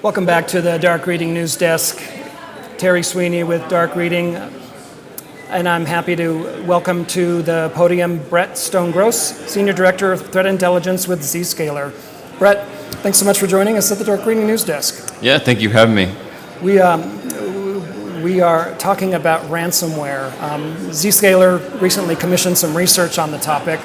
Welcome back to the Dark Reading News Desk. Terry Sweeney with Dark Reading, and I'm happy to welcome to the podium Brett Stone-Gross, Senior Director of Threat Intelligence with Zscaler. Brett, thanks so much for joining us at the Dark Reading News Desk. Yeah, thank you for having me. We are talking about ransomware. Zscaler recently commissioned some research on the topic.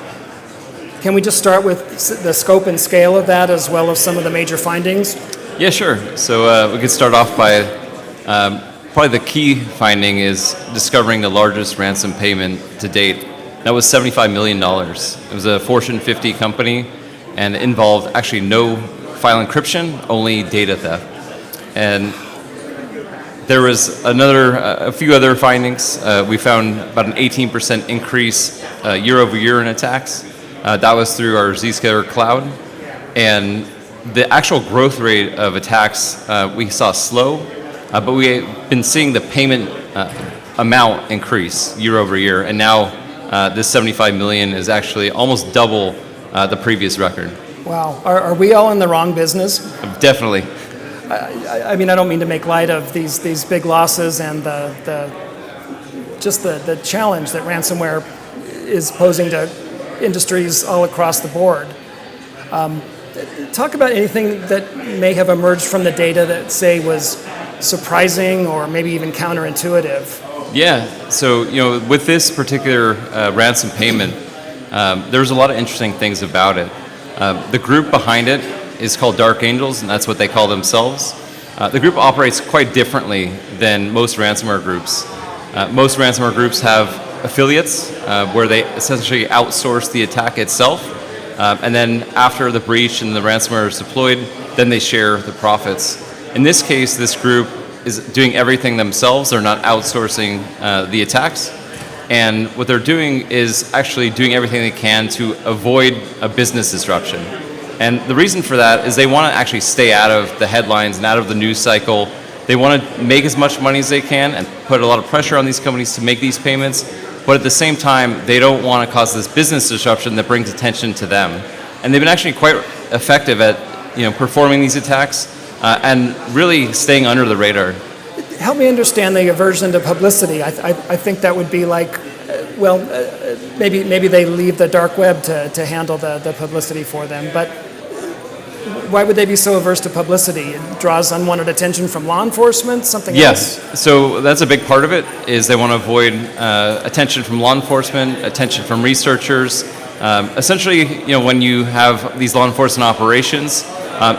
Can we just start with the scope and scale of that, as well as some of the major findings? Yeah, sure. So we could start off by probably the key finding is discovering the largest ransom payment to date. That was $75 million. It was a Fortune 50 company and involved actually no file encryption, only data theft. And there was a few other findings. We found about an 18% increase year over year in attacks. That was through our Zscaler cloud. And the actual growth rate of attacks we saw slow, but we've been seeing the payment amount increase year over year. And now this 75 million is actually almost double the previous record. Wow. Are we all in the wrong business? Definitely. I mean, I don't mean to make light of these big losses and the challenge that ransomware is posing to industries all across the board. Talk about anything that may have emerged from the data that, say, was surprising or maybe even counterintuitive. Yeah, so with this particular ransom payment, there's a lot of interesting things about it. The group behind it is called Dark Angels, and that's what they call themselves. The group operates quite differently than most ransomware groups. Most ransomware groups have affiliates where they essentially outsource the attack itself, and then after the breach and the ransomware is deployed, then they share the profits. In this case, this group is doing everything themselves. They're not outsourcing the attacks. And what they're doing is actually doing everything they can to avoid a business disruption. And the reason for that is they want to actually stay out of the headlines and out of the news cycle. They want to make as much money as they can and put a lot of pressure on these companies to make these payments. But at the same time, they don't want to cause this business disruption that brings attention to them. And they've been actually quite effective at performing these attacks and really staying under the radar. Help me understand the aversion to publicity. I think that would be like, maybe they leave the dark web to handle the publicity for them. But why would they be so averse to publicity? It draws unwanted attention from law enforcement, something else? Yes, so that's a big part of it, is they want to avoid attention from law enforcement, attention from researchers. Essentially, when you have these law enforcement operations,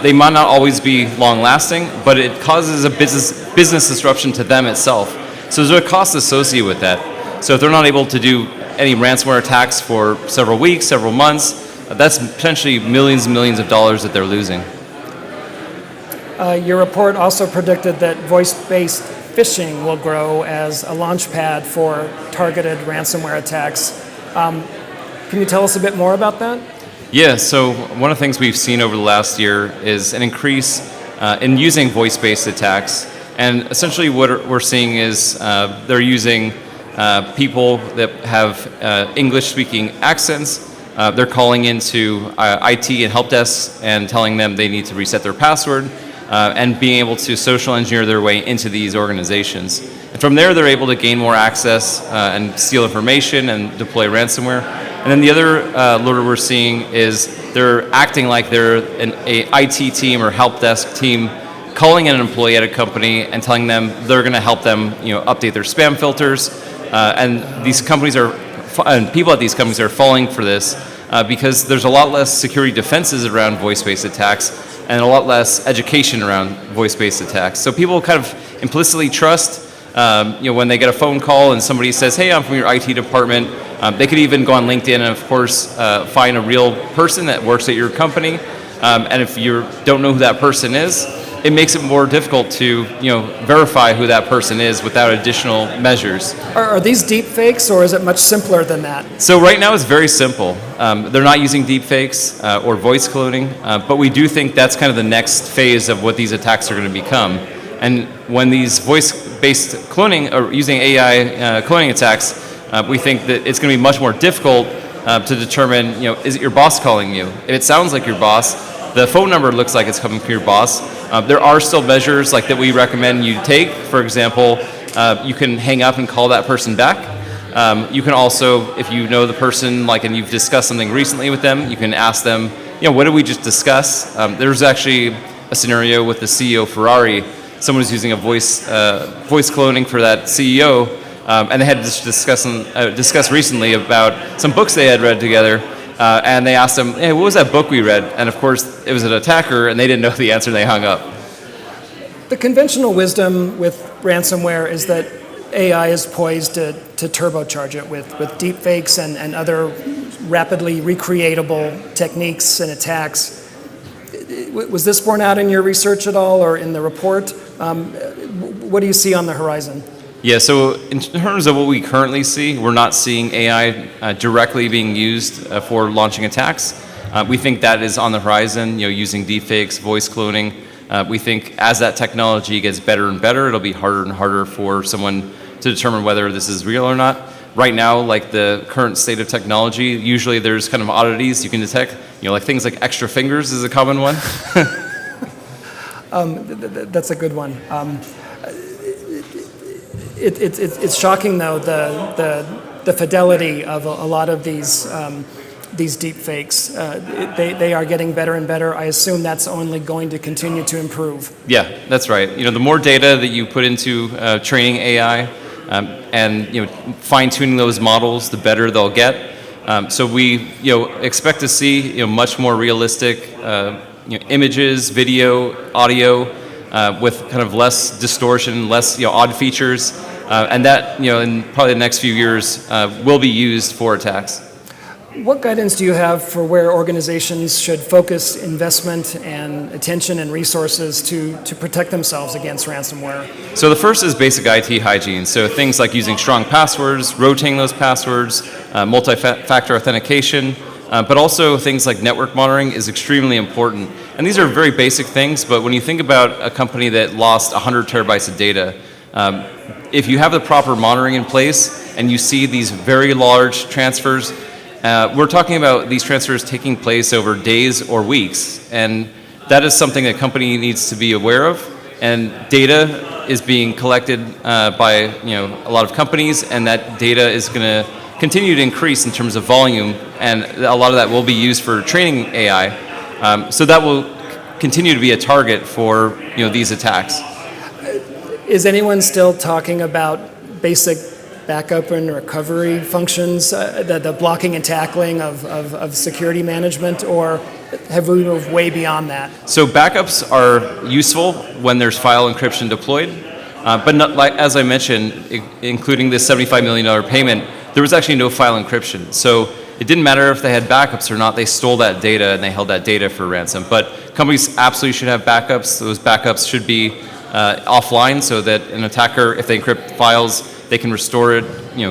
they might not always be long-lasting, but it causes a business disruption to them itself. So there's a cost associated with that. So if they're not able to do any ransomware attacks for several weeks, several months, that's potentially millions and millions of dollars that they're losing. Your report also predicted that voice-based phishing will grow as a launchpad for targeted ransomware attacks. Can you tell us a bit more about that? Yeah, so one of the things we've seen over the last year is an increase in using voice-based attacks. And essentially what we're seeing is they're using people that have English-speaking accents. They're calling into IT and help desks and telling them they need to reset their password and being able to social engineer their way into these organizations. And from there, they're able to gain more access and steal information and deploy ransomware. And then the other lure we're seeing is they're acting like they're an IT team or help desk team calling in an employee at a company and telling them they're going to help them update their spam filters. And these companies and people at these companies are falling for this because there's a lot less security defenses around voice-based attacks and a lot less education around voice-based attacks. So people kind of implicitly trust, when they get a phone call and somebody says, "Hey, I'm from your IT department." They could even go on LinkedIn and, of course, find a real person that works at your company. And if you don't know who that person is, it makes it more difficult to verify who that person is without additional measures. Are these deep fakes, or is it much simpler than that? So right now it's very simple. They're not using deep fakes or voice cloning, but we do think that's kind of the next phase of what these attacks are going to become. And when these voice-based cloning or using AI cloning attacks, we think that it's going to be much more difficult to determine, is it your boss calling you? If it sounds like your boss, the phone number looks like it's coming from your boss, There are still measures like that we recommend you take. For example, you can hang up and call that person back. You can also, if you know the person, like, and you've discussed something recently with them, you can ask them, what did we just discuss? There's actually a scenario with the CEO of Ferrari. Someone was using a voice cloning for that CEO, and they had to discuss recently about some books they had read together, and they asked him, hey, what was that book we read? And of course, it was an attacker, and they didn't know the answer, and they hung up. The conventional wisdom with ransomware is that AI is poised to turbocharge it with deep fakes and other rapidly recreatable techniques and attacks. Was this borne out in your research at all or in the report? What do you see on the horizon? Yeah, so in terms of what we currently see, we're not seeing AI directly being used for launching attacks. We think that is on the horizon, using deepfakes, voice cloning. We think as that technology gets better and better, it'll be harder and harder for someone to determine whether this is real or not. Right now, like the current state of technology, usually there's kind of oddities you can detect. Like things like extra fingers is a common one. That's a good one. It's shocking though the fidelity of a lot of these deep fakes. They are getting better and better. I assume that's only going to continue to improve. Yeah, that's right. The more data that you put into training AI and fine-tuning those models, the better they'll get. So we expect to see much more realistic images, video, audio with kind of less distortion, less odd features, and that in probably the next few years will be used for attacks. What guidance do you have for where organizations should focus investment and attention and resources to protect themselves against ransomware? So the first is basic IT hygiene. So things like using strong passwords, rotating those passwords, multi-factor authentication, but also things like network monitoring is extremely important. And these are very basic things, but when you think about a company that lost 100 terabytes of data, if you have the proper monitoring in place and you see these very large transfers, we're talking about these transfers taking place over days or weeks, and that is something a company needs to be aware of. And data is being collected by a lot of companies, and that data is going to continue to increase in terms of volume, and a lot of that will be used for training AI. So that will continue to be a target for these attacks. Is anyone still talking about basic backup and recovery functions, the blocking and tackling of security management, or have we moved way beyond that? So backups are useful when there's file encryption deployed, but not, like as I mentioned, including this $75 million payment, there was actually no file encryption. So it didn't matter if they had backups or not, they stole that data and they held that data for ransom. But companies absolutely should have backups. Those backups should be offline so that an attacker, if they encrypt files, they can restore it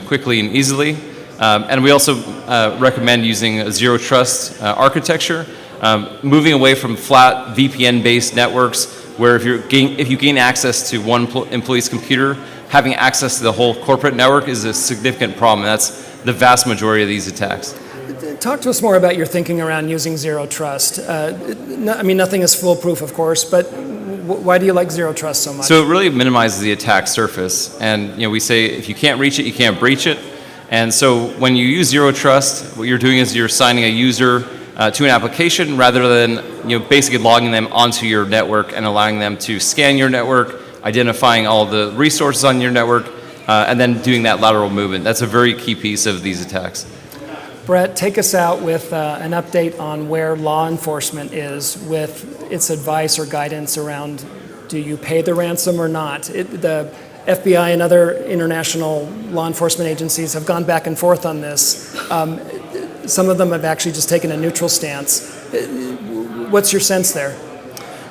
quickly and easily. And we also recommend using a zero trust architecture, moving away from flat VPN-based networks where if you gain access to one employee's computer, having access to the whole corporate network is a significant problem. That's the vast majority of these attacks. Talk to us more about your thinking around using zero trust. Nothing is foolproof, of course, but why do you like zero trust so much? So it really minimizes the attack surface. And we say if you can't reach it, you can't breach it. And so when you use zero trust, what you're doing is you're assigning a user to an application rather than basically logging them onto your network and allowing them to scan your network, identifying all the resources on your network, and then doing that lateral movement. That's a very key piece of these attacks. Brett, take us out with an update on where law enforcement is with its advice or guidance around do you pay the ransom or not? The FBI and other international law enforcement agencies have gone back and forth on this. Some of them have actually just taken a neutral stance. What's your sense there?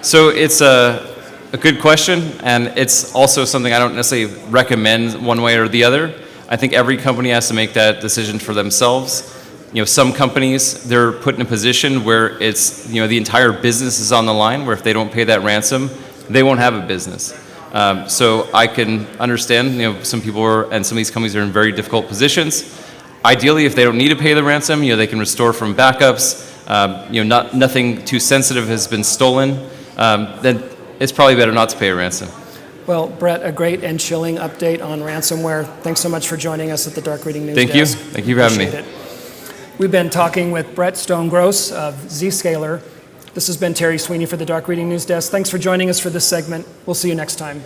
So it's a good question, and it's also something I don't necessarily recommend one way or the other. I think every company has to make that decision for themselves. Some companies, they're put in a position where it's, the entire business is on the line, where if they don't pay that ransom, they won't have a business. So I can understand, some people and some of these companies are in very difficult positions. Ideally, if they don't need to pay the ransom, they can restore from backups. Nothing too sensitive has been stolen. Then it's probably better not to pay a ransom. Well, Brett, a great and chilling update on ransomware. Thanks so much for joining us at the Dark Reading News Thank you. Desk. Thank you for having me. Appreciate it. We've been talking with Brett Stone-Gross of Zscaler. This has been Terry Sweeney for the Dark Reading News Desk. Thanks for joining us for this segment. We'll see you next time.